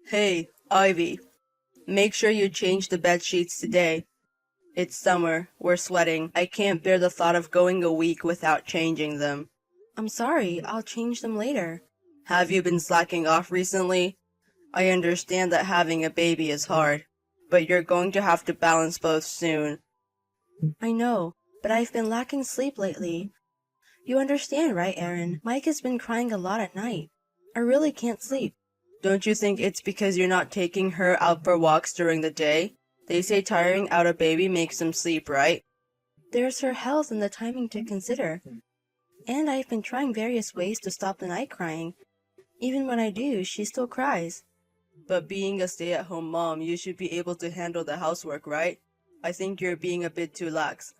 Hey, Ivy, make sure you change the bed sheets today. It's summer, we're sweating. I can't bear the thought of going a week without changing them. I'm sorry, I'll change them later. Have you been slacking off recently? I understand that having a baby is hard, but you're going to have to balance both soon. I know, but I've been lacking sleep lately. You understand, right, Aaron? Mike has been crying a lot at night. I really can't sleep. Don't you think it's because you're not taking her out for walks during the day? They say tiring out a baby makes them sleep, right? There's her health and the timing to consider. And I've been trying various ways to stop the night crying. Even when I do, she still cries. But being a stay-at-home mom, you should be able to handle the housework, right? I think you're being a bit too lax.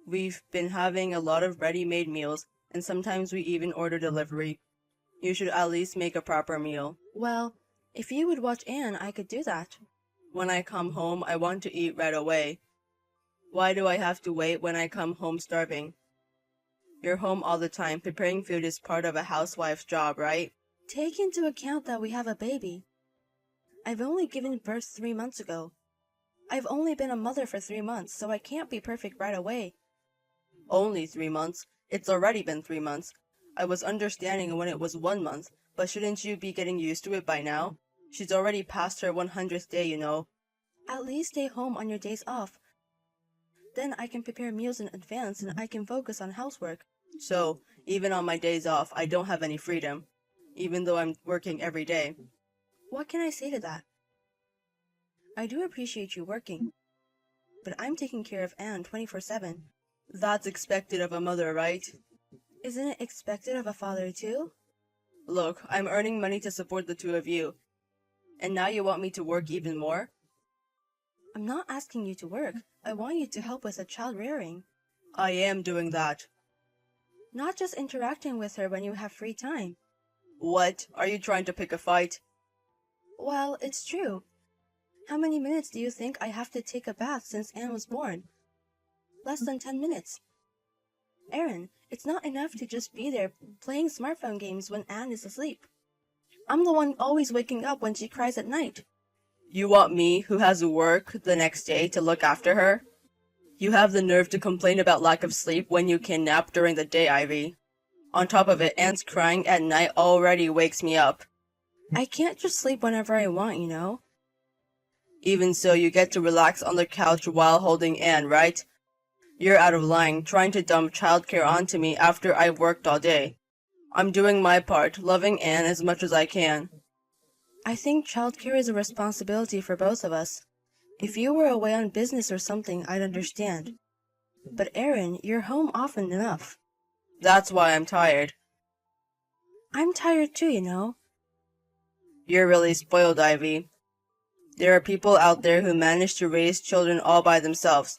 We've been having a lot of ready-made meals, and sometimes we even order delivery. You should at least make a proper meal. Well, if you would watch Anne, I could do that. When I come home, I want to eat right away. Why do I have to wait when I come home starving? You're home all the time. Preparing food is part of a housewife's job, right? Take into account that we have a baby. I've only given birth 3 months ago. I've only been a mother for 3 months, so I can't be perfect right away. Only 3 months? It's already been 3 months. I was understanding when it was 1 month, but shouldn't you be getting used to it by now? She's already past her 100th day, you know. At least stay home on your days off. Then I can prepare meals in advance and I can focus on housework. So, even on my days off, I don't have any freedom, even though I'm working every day. What can I say to that? I do appreciate you working, but I'm taking care of Anne 24/7. That's expected of a mother, right? Isn't it expected of a father too? Look, I'm earning money to support the two of you, and now you want me to work even more? I'm not asking you to work. I want you to help with the child rearing. I am doing that. Not just interacting with her when you have free time. What? Are you trying to pick a fight? Well, it's true. How many minutes do you think I have to take a bath since Anne was born? Less than 10 minutes. Aaron, it's not enough to just be there playing smartphone games when Anne is asleep. I'm the one always waking up when she cries at night. You want me, who has to work the next day, to look after her? You have the nerve to complain about lack of sleep when you can nap during the day, Ivy. On top of it, Anne's crying at night already wakes me up. I can't just sleep whenever I want, you know. Even so, you get to relax on the couch while holding Anne, right? You're out of line, trying to dump childcare onto me after I've worked all day. I'm doing my part, loving Anne as much as I can. I think childcare is a responsibility for both of us. If you were away on business or something, I'd understand. But Aaron, you're home often enough. That's why I'm tired. I'm tired too, you know. You're really spoiled, Ivy. There are people out there who manage to raise children all by themselves.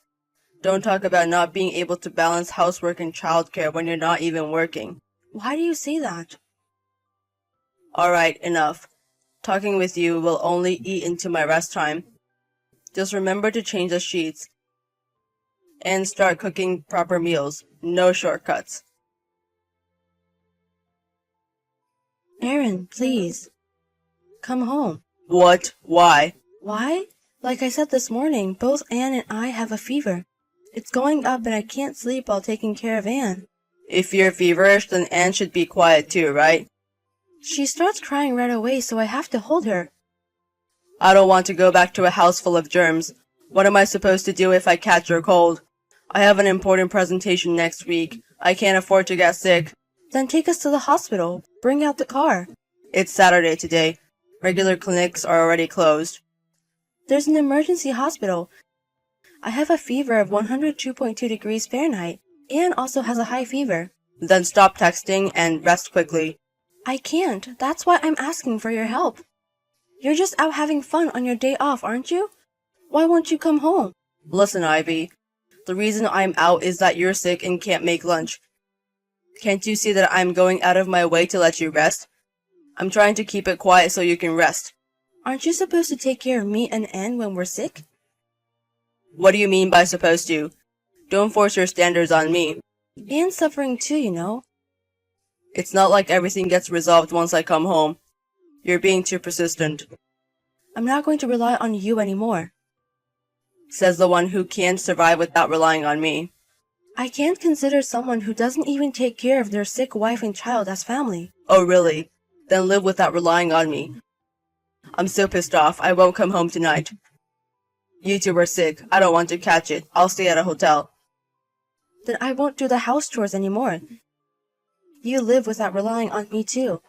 Don't talk about not being able to balance housework and childcare when you're not even working. Why do you say that? Alright, enough. Talking with you will only eat into my rest time. Just remember to change the sheets. And start cooking proper meals. No shortcuts. Aaron, please. Come home. What? Why? Why? Like I said this morning, both Anne and I have a fever. It's going up and I can't sleep while taking care of Anne. If you're feverish, then Anne should be quiet too, right? She starts crying right away, so I have to hold her. I don't want to go back to a house full of germs. What am I supposed to do if I catch a cold? I have an important presentation next week. I can't afford to get sick. Then take us to the hospital. Bring out the car. It's Saturday today. Regular clinics are already closed. There's an emergency hospital. I have a fever of 102.2 degrees Fahrenheit. Anne also has a high fever. Then stop texting and rest quickly. I can't. That's why I'm asking for your help. You're just out having fun on your day off, aren't you? Why won't you come home? Listen, Ivy. The reason I'm out is that you're sick and can't make lunch. Can't you see that I'm going out of my way to let you rest? I'm trying to keep it quiet so you can rest. Aren't you supposed to take care of me and Anne when we're sick? What do you mean by supposed to? Don't force your standards on me. Anne's suffering too, you know. It's not like everything gets resolved once I come home. You're being too persistent. I'm not going to rely on you anymore. Says the one who can't survive without relying on me. I can't consider someone who doesn't even take care of their sick wife and child as family. Oh, really? Then live without relying on me. I'm so pissed off, I won't come home tonight. You two are sick. I don't want to catch it. I'll stay at a hotel. Then I won't do the house chores anymore. You live without relying on me too.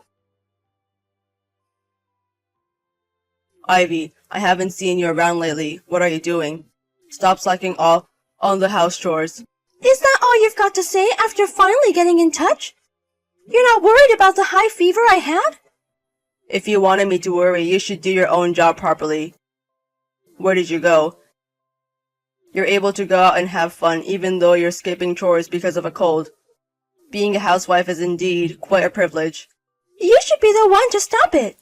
Ivy, I haven't seen you around lately. What are you doing? Stop slacking off on the house chores. Is that all you've got to say after finally getting in touch? You're not worried about the high fever I had? If you wanted me to worry, you should do your own job properly. Where did you go? You're able to go out and have fun even though you're skipping chores because of a cold. Being a housewife is indeed quite a privilege. You should be the one to stop it.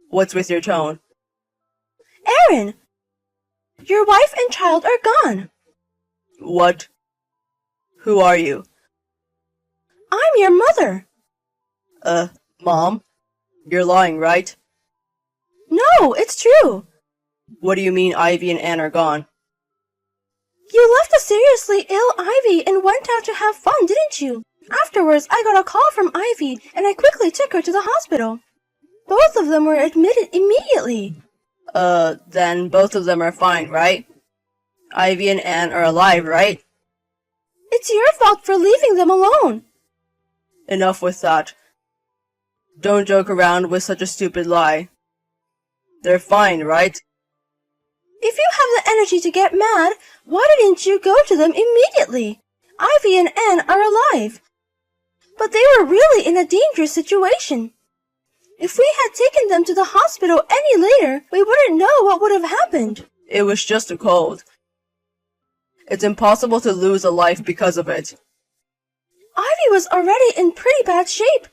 What's with your tone? Aaron! Your wife and child are gone. What? Who are you? I'm your mother. Mom? You're lying, right? No, it's true. What do you mean Ivy and Anne are gone? You left a seriously ill Ivy and went out to have fun, didn't you? Afterwards, I got a call from Ivy, and I quickly took her to the hospital. Both of them were admitted immediately. Then both of them are fine, right? Ivy and Anne are alive, right? It's your fault for leaving them alone. Enough with that. Don't joke around with such a stupid lie. They're fine, right? If you have the energy to get mad, why didn't you go to them immediately? Ivy and Anne are alive. But they were really in a dangerous situation. If we had taken them to the hospital any later, we wouldn't know what would have happened. It was just a cold. It's impossible to lose a life because of it. Ivy was already in pretty bad shape.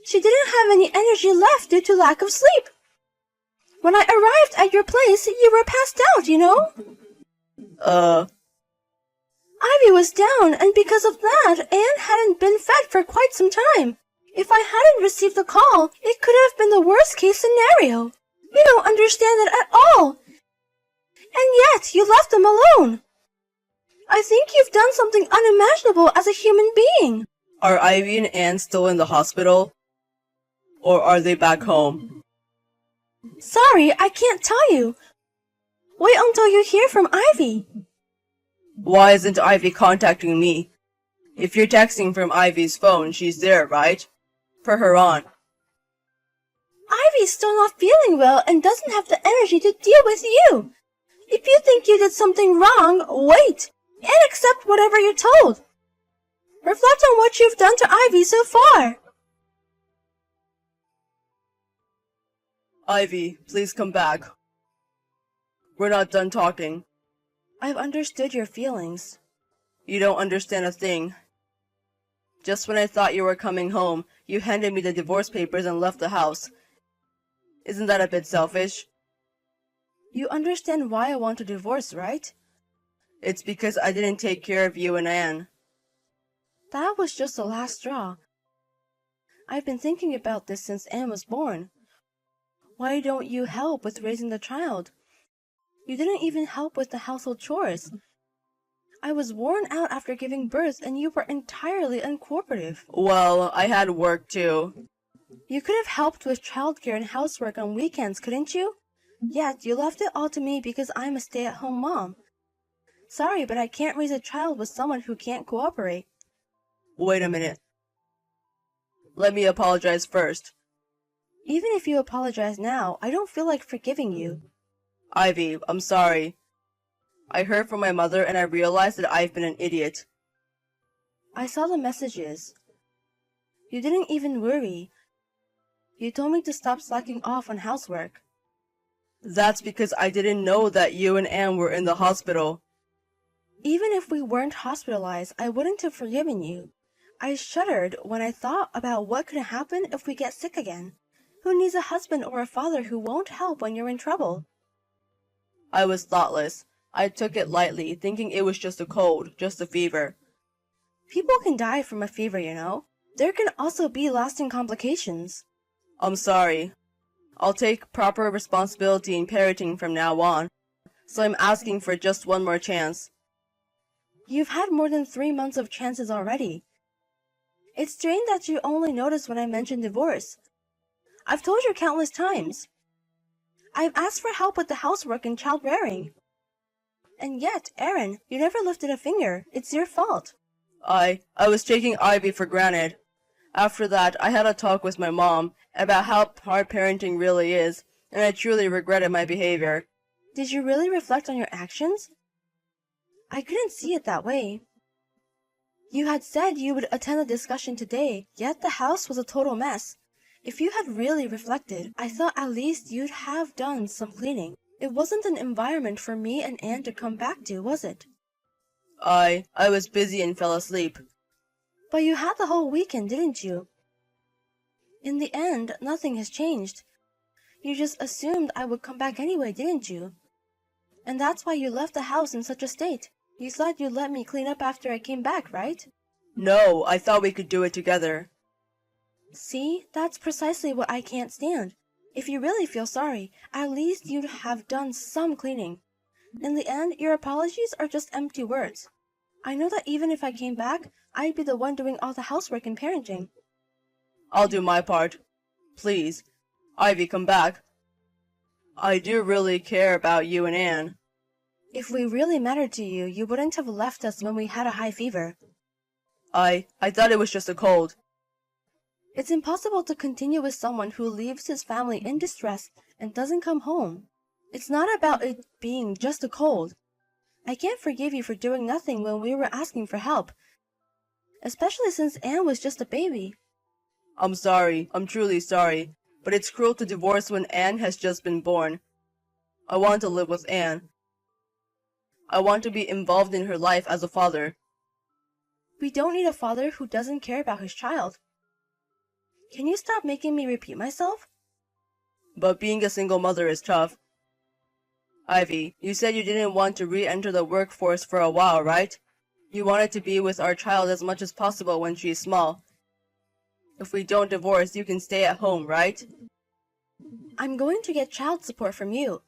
She didn't have any energy left due to lack of sleep. When I arrived at your place, you were passed out, you know? Ivy was down, and because of that, Anne hadn't been fed for quite some time. If I hadn't received the call, it could have been the worst-case scenario. You don't understand it at all. And yet, you left them alone. I think you've done something unimaginable as a human being. Are Ivy and Anne still in the hospital? Or are they back home? Sorry, I can't tell you. Wait until you hear from Ivy. Why isn't Ivy contacting me? If you're texting from Ivy's phone, she's there, right? Put her on. Ivy's still not feeling well and doesn't have the energy to deal with you. If you think you did something wrong, wait and accept whatever you're told. Reflect on what you've done to Ivy so far. Ivy, please come back. We're not done talking. I've understood your feelings. You don't understand a thing. Just when I thought you were coming home, you handed me the divorce papers and left the house. Isn't that a bit selfish? You understand why I want a divorce, right? It's because I didn't take care of you and Anne. That was just the last straw. I've been thinking about this since Anne was born. Why don't you help with raising the child? You didn't even help with the household chores. I was worn out after giving birth and you were entirely uncooperative. Well, I had work too. You could have helped with childcare and housework on weekends, couldn't you? Yet you left it all to me because I'm a stay-at-home mom. Sorry, but I can't raise a child with someone who can't cooperate. Wait a minute. Let me apologize first. Even if you apologize now, I don't feel like forgiving you. Ivy, I'm sorry. I heard from my mother and I realized that I've been an idiot. I saw the messages. You didn't even worry. You told me to stop slacking off on housework. That's because I didn't know that you and Anne were in the hospital. Even if we weren't hospitalized, I wouldn't have forgiven you. I shuddered when I thought about what could happen if we get sick again. Who needs a husband or a father who won't help when you're in trouble? I was thoughtless. I took it lightly, thinking it was just a cold, just a fever. People can die from a fever, you know. There can also be lasting complications. I'm sorry. I'll take proper responsibility in parenting from now on, so I'm asking for just one more chance. You've had more than 3 months of chances already. It's strange that you only noticed when I mentioned divorce. I've told you countless times. I've asked for help with the housework and child rearing. And yet, Aaron, you never lifted a finger. It's your fault. I was taking Ivy for granted. After that, I had a talk with my mom about how hard parenting really is, and I truly regretted my behavior. Did you really reflect on your actions? I couldn't see it that way. You had said you would attend the discussion today, yet the house was a total mess. If you had really reflected, I thought at least you'd have done some cleaning. It wasn't an environment for me and Anne to come back to, was it? I was busy and fell asleep. But you had the whole weekend, didn't you? In the end, nothing has changed. You just assumed I would come back anyway, didn't you? And that's why you left the house in such a state. You thought you'd let me clean up after I came back, right? No, I thought we could do it together. See, that's precisely what I can't stand. If you really feel sorry, at least you'd have done some cleaning. In the end, your apologies are just empty words. I know that even if I came back, I'd be the one doing all the housework and parenting. I'll do my part. Please, Ivy, come back. I do really care about you and Anne. If we really mattered to you, you wouldn't have left us when we had a high fever. I thought it was just a cold. It's impossible to continue with someone who leaves his family in distress and doesn't come home. It's not about it being just a cold. I can't forgive you for doing nothing when we were asking for help, especially since Anne was just a baby. I'm sorry, I'm truly sorry, but it's cruel to divorce when Anne has just been born. I want to live with Anne. I want to be involved in her life as a father. We don't need a father who doesn't care about his child. Can you stop making me repeat myself? But being a single mother is tough. Ivy, you said you didn't want to re-enter the workforce for a while, right? You wanted to be with our child as much as possible when she's small. If we don't divorce, you can stay at home, right? I'm going to get child support from you.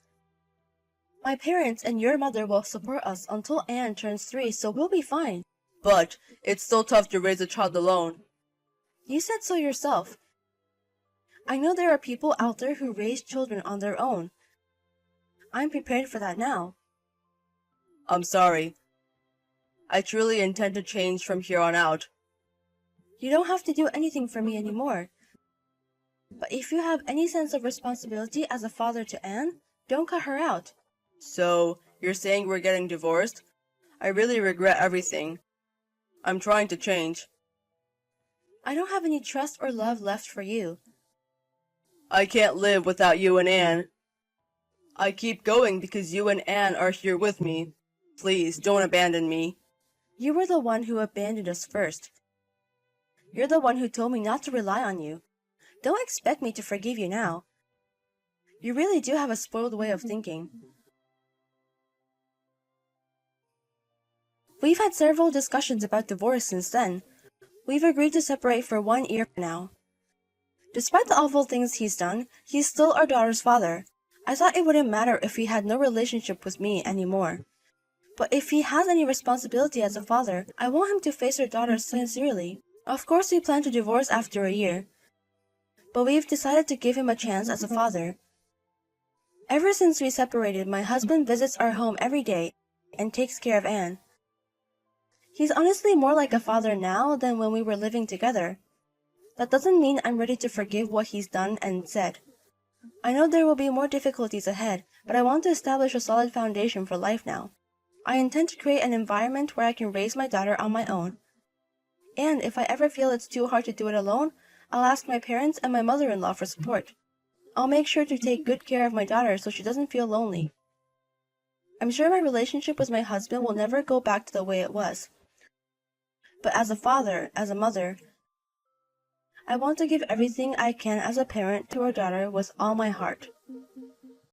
My parents and your mother will support us until Anne turns 3, so we'll be fine. But it's so tough to raise a child alone. You said so yourself. I know there are people out there who raise children on their own. I'm prepared for that now. I'm sorry. I truly intend to change from here on out. You don't have to do anything for me anymore. But if you have any sense of responsibility as a father to Anne, don't cut her out. So, you're saying we're getting divorced? I really regret everything. I'm trying to change. I don't have any trust or love left for you. I can't live without you and Anne. I keep going because you and Anne are here with me. Please, don't abandon me. You were the one who abandoned us first. You're the one who told me not to rely on you. Don't expect me to forgive you now. You really do have a spoiled way of thinking. We've had several discussions about divorce since then. We've agreed to separate for 1 year now. Despite the awful things he's done, he's still our daughter's father. I thought it wouldn't matter if he had no relationship with me anymore. But if he has any responsibility as a father, I want him to face our daughter sincerely. Of course, we plan to divorce after a year, but we've decided to give him a chance as a father. Ever since we separated, my husband visits our home every day and takes care of Anne. He's honestly more like a father now than when we were living together. That doesn't mean I'm ready to forgive what he's done and said. I know there will be more difficulties ahead, but I want to establish a solid foundation for life now. I intend to create an environment where I can raise my daughter on my own. And if I ever feel it's too hard to do it alone, I'll ask my parents and my mother-in-law for support. I'll make sure to take good care of my daughter so she doesn't feel lonely. I'm sure my relationship with my husband will never go back to the way it was. But as a father, as a mother, I want to give everything I can as a parent to our daughter with all my heart.